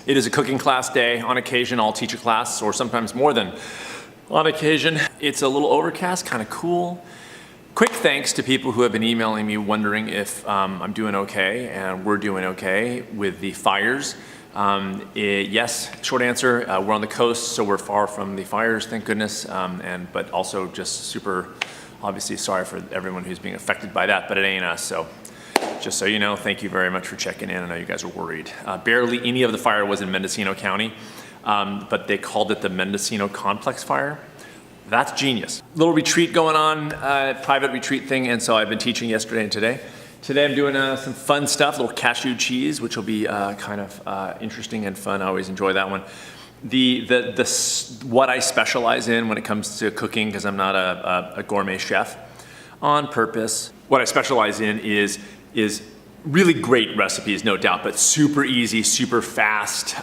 It is a cooking class day. On occasion, I'll teach a class, or sometimes more than on occasion. It's a little overcast, kind of cool. Quick thanks to people who have been emailing me wondering if I'm doing okay, and we're doing okay with the fires. Yes, short answer, we're on the coast, so we're far from the fires, thank goodness, but also just super, obviously sorry for everyone who's being affected by that, but it ain't us, so. Just so you know, thank you very much for checking in. I know you guys are worried. Barely any of the fire was in Mendocino County, but they called it the Mendocino Complex Fire. That's genius. Little retreat going on, private retreat thing, and so I've been teaching yesterday and today. Today I'm doing some fun stuff, little cashew cheese, which will be kind of interesting and fun. I always enjoy that one. What I specialize in when it comes to cooking, because I'm not a gourmet chef, on purpose. What I specialize in is really great recipes, no doubt, but super easy, super fast.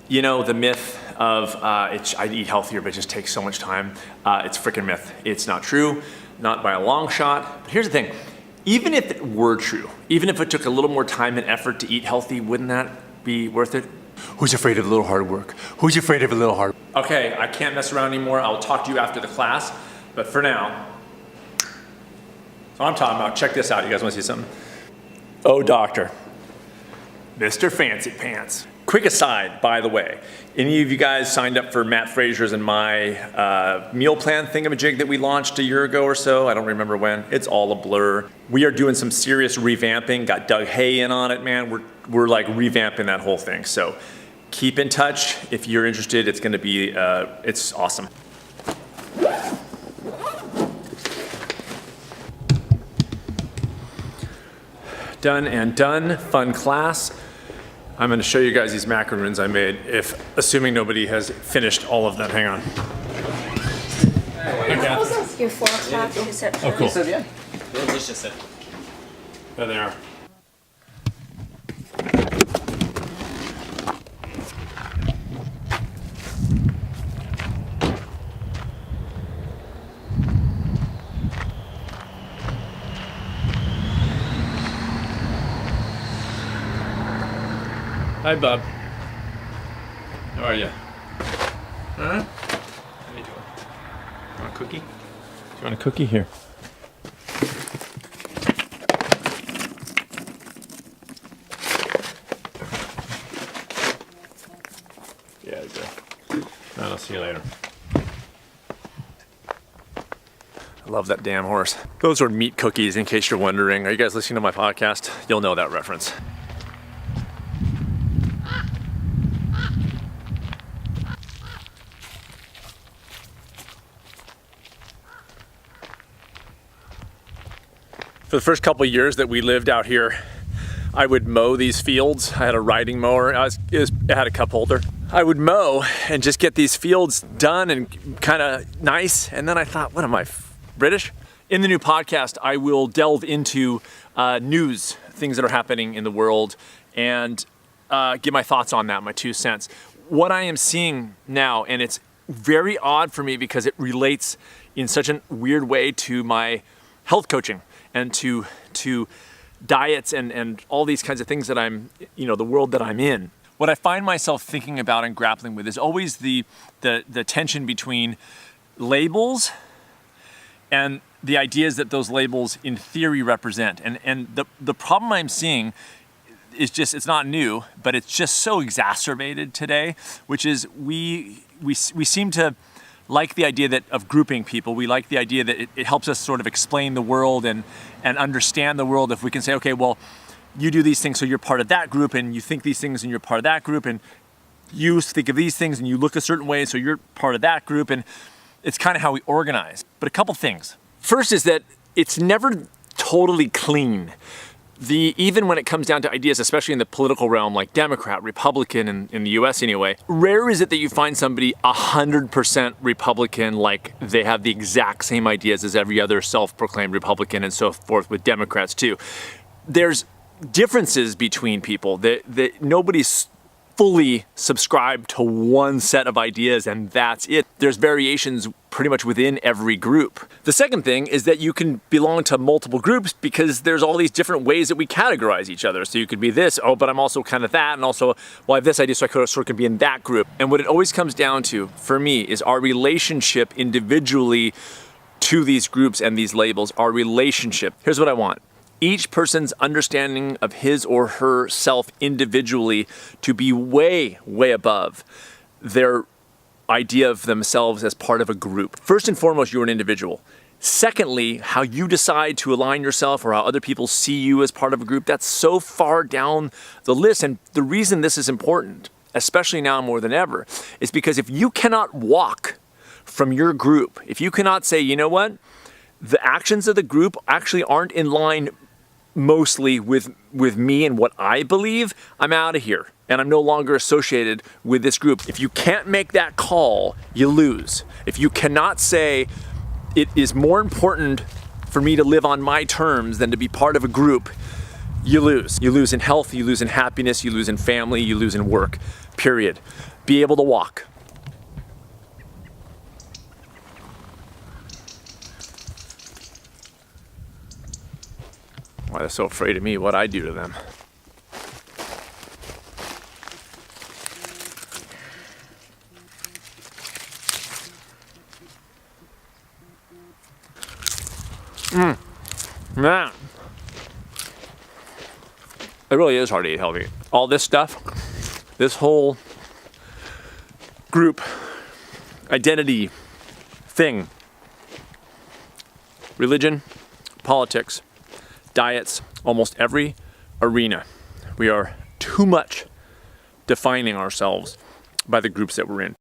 You know, the myth of I'd eat healthier, but it just takes so much time. It's a freaking myth. It's not true, not by a long shot. But here's the thing, even if it were true, even if it took a little more time and effort to eat healthy, wouldn't that be worth it? Who's afraid of a little hard work? Who's afraid of a little hard work? Okay, I can't mess around anymore. I'll talk to you after the class, but for now, so I'm talking about, check this out. You guys want to see something? Oh, doctor. Mr. Fancy Pants. Quick aside, by the way, any of you guys signed up for Matt Frazier's and my meal plan thingamajig that we launched a year ago or so? I don't remember when. It's all a blur. We are doing some serious revamping. Got Doug Hay in on it, man. We're like revamping that whole thing. So keep in touch. If you're interested, it's going to be, it's awesome. Done and done, fun class. I'm gonna show you guys these macaroons I made, assuming nobody has finished all of them. Hang on. Your 4 o'clock is at Oh, cool. Yeah. Delicious. There they are. Hi, Bub. How are you? Huh? How you doing? You want a cookie? Do you want a cookie? Here. Yeah, good. I'll see you later. I love that damn horse. Those are meat cookies, in case you're wondering. Are you guys listening to my podcast? You'll know that reference. For the first couple of years that we lived out here, I would mow these fields. I had a riding mower. It had a cup holder. I would mow and just get these fields done and kind of nice. And then I thought, what am I, British? In the new podcast, I will delve into news, things that are happening in the world, and give my thoughts on that, my 2 cents. What I am seeing now, and it's very odd for me because it relates in such a weird way to my health coaching and to diets and all these kinds of things that I'm, the world that I'm in. What I find myself thinking about and grappling with is always the tension between labels and the ideas that those labels in theory represent. And the problem I'm seeing is just, it's not new, but it's just so exacerbated today, which is we seem to like the idea of grouping people. We like the idea that it helps us sort of explain the world and understand the world if we can say, okay, well, you do these things, so you're part of that group, and you think these things, and you're part of that group, and you think of these things, and you look a certain way, so you're part of that group, and it's kind of how we organize. But a couple things. First is that it's never totally clean. Even when it comes down to ideas, especially in the political realm, like Democrat, Republican, in the US anyway, rare is it that you find somebody 100% Republican, like they have the exact same ideas as every other self-proclaimed Republican and so forth with Democrats too. There's differences between people that nobody's fully subscribed to one set of ideas and that's it. There's variations pretty much within every group. The second thing is that you can belong to multiple groups because there's all these different ways that we categorize each other. So you could be this, oh, but I'm also kind of that, and also, well, I have this idea, so I could sort of be in that group. And what it always comes down to, for me, is our relationship individually to these groups and these labels, our relationship. Here's what I want. Each person's understanding of his or her self individually to be way, way above their idea of themselves as part of a group. First and foremost, you're an individual. Secondly, how you decide to align yourself or how other people see you as part of a group, that's so far down the list. And the reason this is important, especially now more than ever, is because if you cannot walk from your group, if you cannot say, you know what, the actions of the group actually aren't in line mostly with me and what I believe, I'm out of here and I'm no longer associated with this group. If you can't make that call, you lose. If you cannot say it is more important for me to live on my terms than to be part of a group, you lose. You lose in health, you lose in happiness, you lose in family, you lose in work, period. Be able to walk. Why they're so afraid of me, what I do to them. Man. It really is hard to eat healthy. All this stuff, this whole group identity thing, religion, politics, diets, almost every arena. We are too much defining ourselves by the groups that we're in.